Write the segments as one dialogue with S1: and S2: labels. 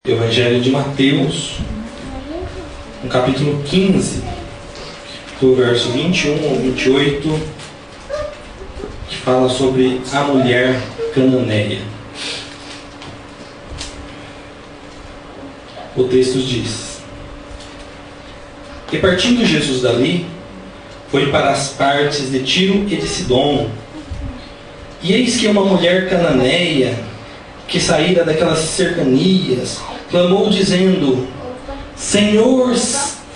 S1: Evangelho de Mateus, no capítulo 15, do verso 21 ao 28, que fala sobre a mulher cananeia. O texto diz: E partindo Jesus dali, foi para as partes de Tiro e de Sidom. E eis que uma mulher cananeia, que saíra daquelas cercanias, clamou dizendo: Senhor,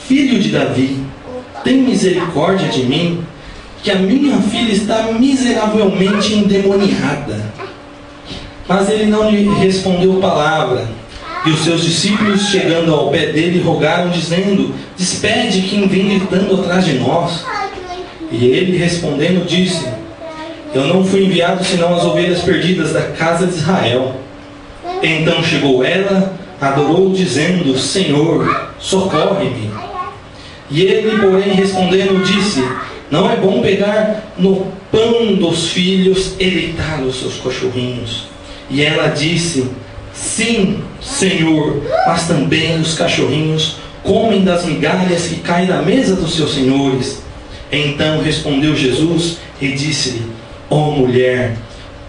S1: filho de Davi, tem misericórdia de mim, que a minha filha está miseravelmente endemoniada. Mas ele não lhe respondeu palavra. E os seus discípulos, chegando ao pé dele, rogaram, dizendo: Despede quem vem gritando atrás de nós. E ele, respondendo, disse: Eu não fui enviado senão as ovelhas perdidas da casa de Israel. Então chegou ela, adorou, dizendo: Senhor, socorre-me. E ele, porém, respondendo, disse: Não é bom pegar no pão dos filhos e deitar os seus cachorrinhos. E ela disse: Sim, Senhor, mas também os cachorrinhos comem das migalhas que caem da mesa dos seus senhores. Então respondeu Jesus e disse-lhe: Ó mulher,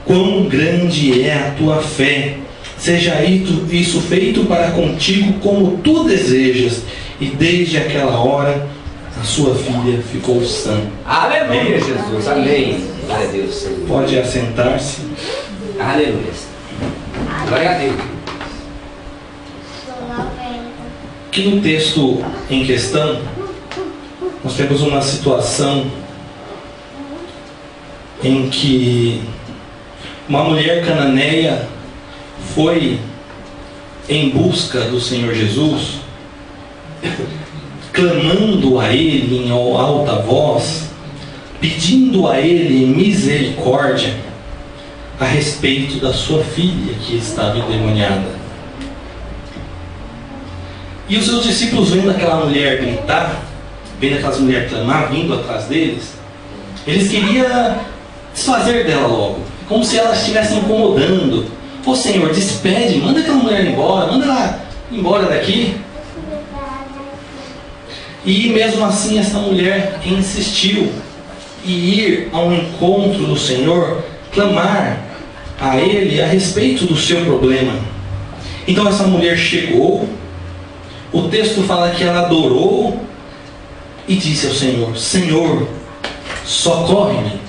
S1: quão grande é a tua fé! Seja isso feito para contigo como tu desejas. E desde aquela hora a sua filha ficou sã.
S2: Aleluia, Jesus. Amém. Glória a Deus, Senhor.
S1: Pode assentar-se.
S2: Aleluia. Glória a Deus.
S1: Aqui no texto em questão, nós temos uma situação em que uma mulher cananeia foi em busca do Senhor Jesus, clamando a Ele em alta voz, pedindo a Ele misericórdia a respeito da sua filha que estava endemoniada. E os seus discípulos, vendo aquela mulher gritar, vendo aquelas mulheres clamar, vindo atrás deles, eles queriam desfazer dela logo, como se ela estivesse incomodando. Ô Senhor, despede, manda aquela mulher embora, manda ela embora daqui. E mesmo assim essa mulher insistiu em ir ao encontro do Senhor, clamar a Ele a respeito do seu problema. Então essa mulher chegou, o texto fala que ela adorou e disse ao Senhor: Senhor, socorre-me,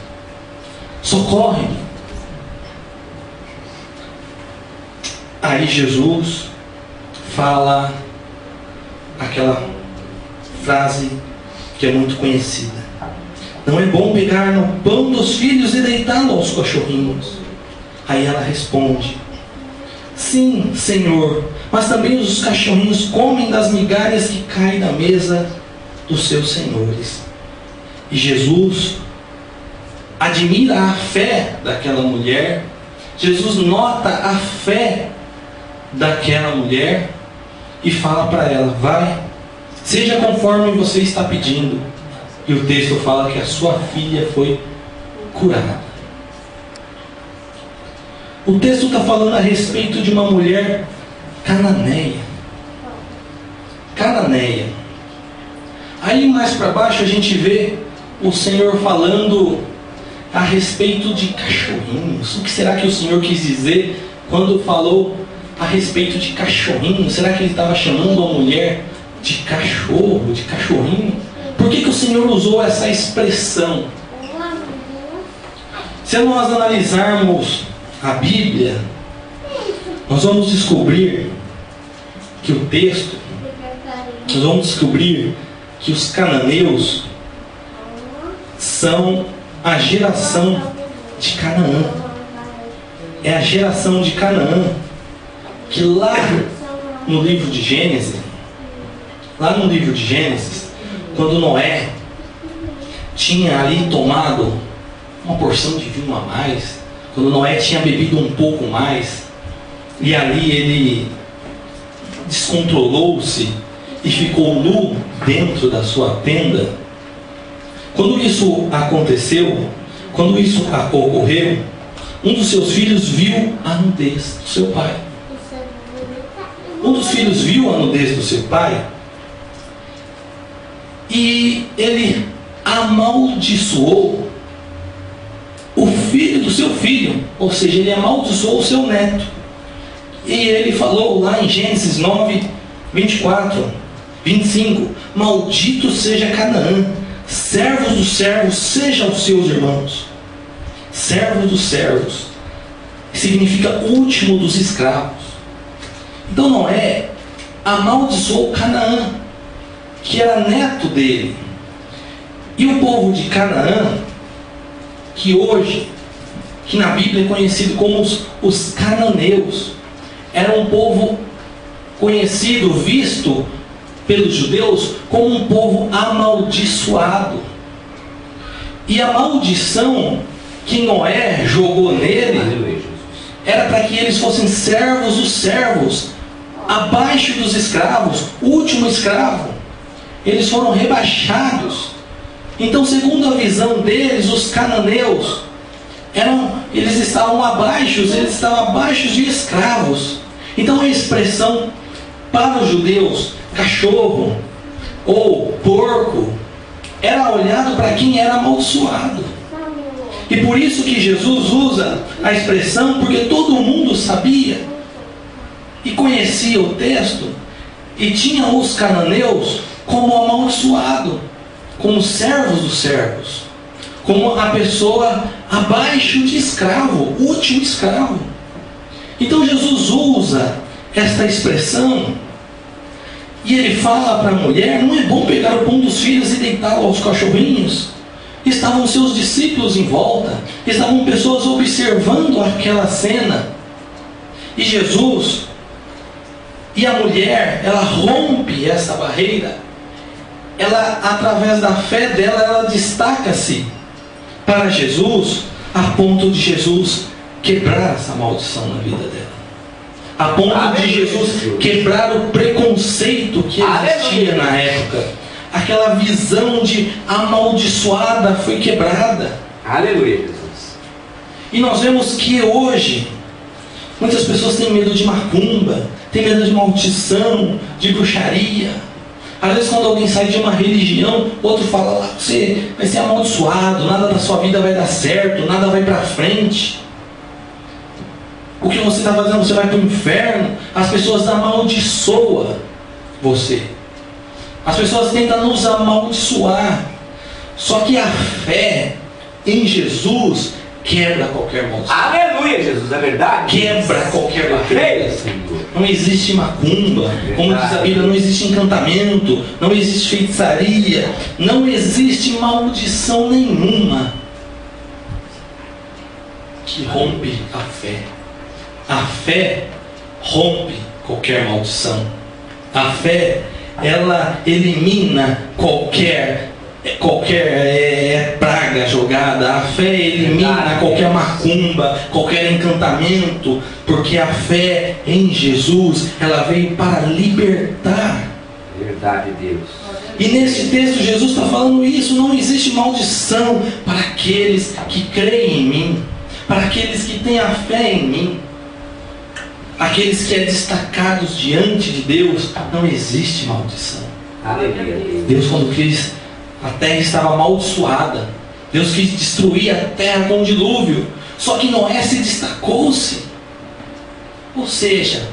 S1: socorre-me. Aí Jesus fala aquela frase que é muito conhecida: Não é bom pegar no pão dos filhos e deitá-lo aos cachorrinhos. Aí ela responde: Sim, Senhor, mas também os cachorrinhos comem das migalhas que caem da mesa dos seus senhores. E Jesus admira a fé daquela mulher. Jesus nota a fé daquela mulher e fala para ela: vai, seja conforme você está pedindo. E o texto fala que a sua filha foi curada. O texto está falando a respeito de uma mulher cananeia. Cananeia. Aí mais para baixo a gente vê o Senhor falando a respeito de cachorrinhos. O que será que o Senhor quis dizer quando falou a respeito de cachorrinho? Será que ele estava chamando a mulher de cachorro, de cachorrinho? Por que o Senhor usou essa expressão? Se nós analisarmos a Bíblia, nós vamos descobrir que o texto, nós vamos descobrir que os cananeus são a geração de Canaã. É a geração de Canaã que lá no livro de Gênesis, quando Noé tinha ali tomado uma porção de vinho a mais, quando Noé tinha bebido um pouco mais, e ali ele descontrolou-se e ficou nu dentro da sua tenda. Quando isso aconteceu, quando isso ocorreu, um dos seus filhos viu a nudez do seu pai. um dos filhos viu a nudez do seu pai e ele amaldiçoou o filho do seu filho, ou seja, ele amaldiçoou o seu neto. E ele falou lá em Gênesis 9, 24, 25: maldito seja Canaã, servos dos servos sejam os seus irmãos. Servos dos servos significa último dos escravos. Então Noé amaldiçoou Canaã, que era neto dele. E o povo de Canaã, que hoje, que na Bíblia é conhecido como os cananeus, era um povo conhecido, visto pelos judeus como um povo amaldiçoado. E a maldição que Noé jogou nele era para que eles fossem servos dos servos, abaixo dos escravos, último escravo. Eles foram rebaixados. Então, segundo a visão deles, os cananeus eles estavam abaixo de escravos. Então a expressão para os judeus, cachorro ou porco, era olhado para quem era amaldiçoado. E por isso que Jesus usa a expressão, porque todo mundo sabia e conhecia o texto, e tinha os cananeus como amaldiçoado, como servos dos servos, como a pessoa abaixo de escravo, último escravo. Então Jesus usa esta expressão e ele fala para a mulher: não é bom pegar o pão dos filhos e deitá-lo aos cachorrinhos? Estavam seus discípulos em volta, estavam pessoas observando aquela cena. E Jesus e a mulher, ela rompe essa barreira. Ela, através da fé dela, ela destaca-se para Jesus, a ponto de Jesus quebrar essa maldição na vida dela, a ponto de Jesus quebrar o preconceito que existia na época. Aquela visão de amaldiçoada foi quebrada.
S2: Aleluia, Jesus.
S1: E nós vemos que hoje muitas pessoas têm medo de macumba, têm medo de maldição, de bruxaria. Às vezes, quando alguém sai de uma religião, outro fala lá: você vai ser amaldiçoado, nada da sua vida vai dar certo, nada vai para frente. O que você está fazendo, você vai para o inferno. As pessoas amaldiçoam você. As pessoas tentam nos amaldiçoar. Só que a fé em Jesus quebra qualquer maldição.
S2: Aleluia, Jesus, é verdade?
S1: Quebra qualquer barreira. Não existe macumba, como diz a Bíblia, não existe encantamento, não existe feitiçaria, não existe maldição nenhuma que rompe a fé. A fé rompe qualquer maldição. A fé, ela elimina qualquer praga jogada. A fé elimina qualquer macumba, qualquer encantamento, porque a fé em Jesus, ela veio para libertar.
S2: Verdade, Deus.
S1: E nesse texto Jesus está falando isso: não existe maldição para aqueles que creem em mim, para aqueles que têm a fé em mim, aqueles que é destacados diante de Deus. Não existe maldição.
S2: Aleluia.
S1: Deus, quando quis, a terra estava amaldiçoada. Deus quis destruir a terra com o dilúvio. Só que Noé se destacou-se. Ou seja,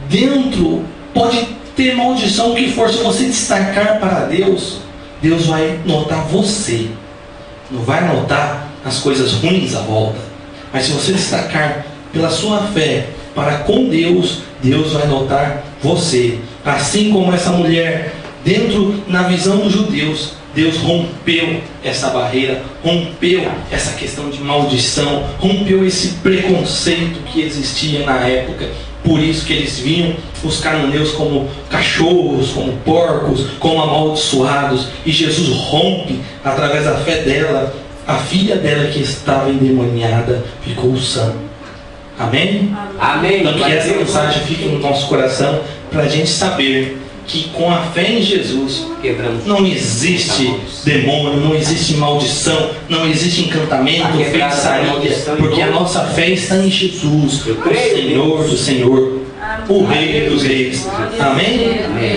S1: dentro pode ter maldição o que for. Se você destacar para Deus, Deus vai notar você. Não vai notar as coisas ruins à volta. Mas se você destacar pela sua fé para com Deus, Deus vai notar você. Assim como essa mulher, dentro na visão dos judeus, Deus rompeu essa barreira, rompeu essa questão de maldição, rompeu esse preconceito que existia na época. Por isso que eles viam os cananeus como cachorros, como porcos, como amaldiçoados. E Jesus rompe, através da fé dela, a filha dela que estava endemoniada ficou sã. Amém?
S2: Amém.
S1: Então que essa mensagem fique no nosso coração, para a gente saber que com a fé em Jesus não existe demônio, não existe maldição, não existe encantamento, feitiçaria, porque a nossa fé está em Jesus, o Senhor do Senhor. o Rei dos Reis. Amém?
S2: Amém.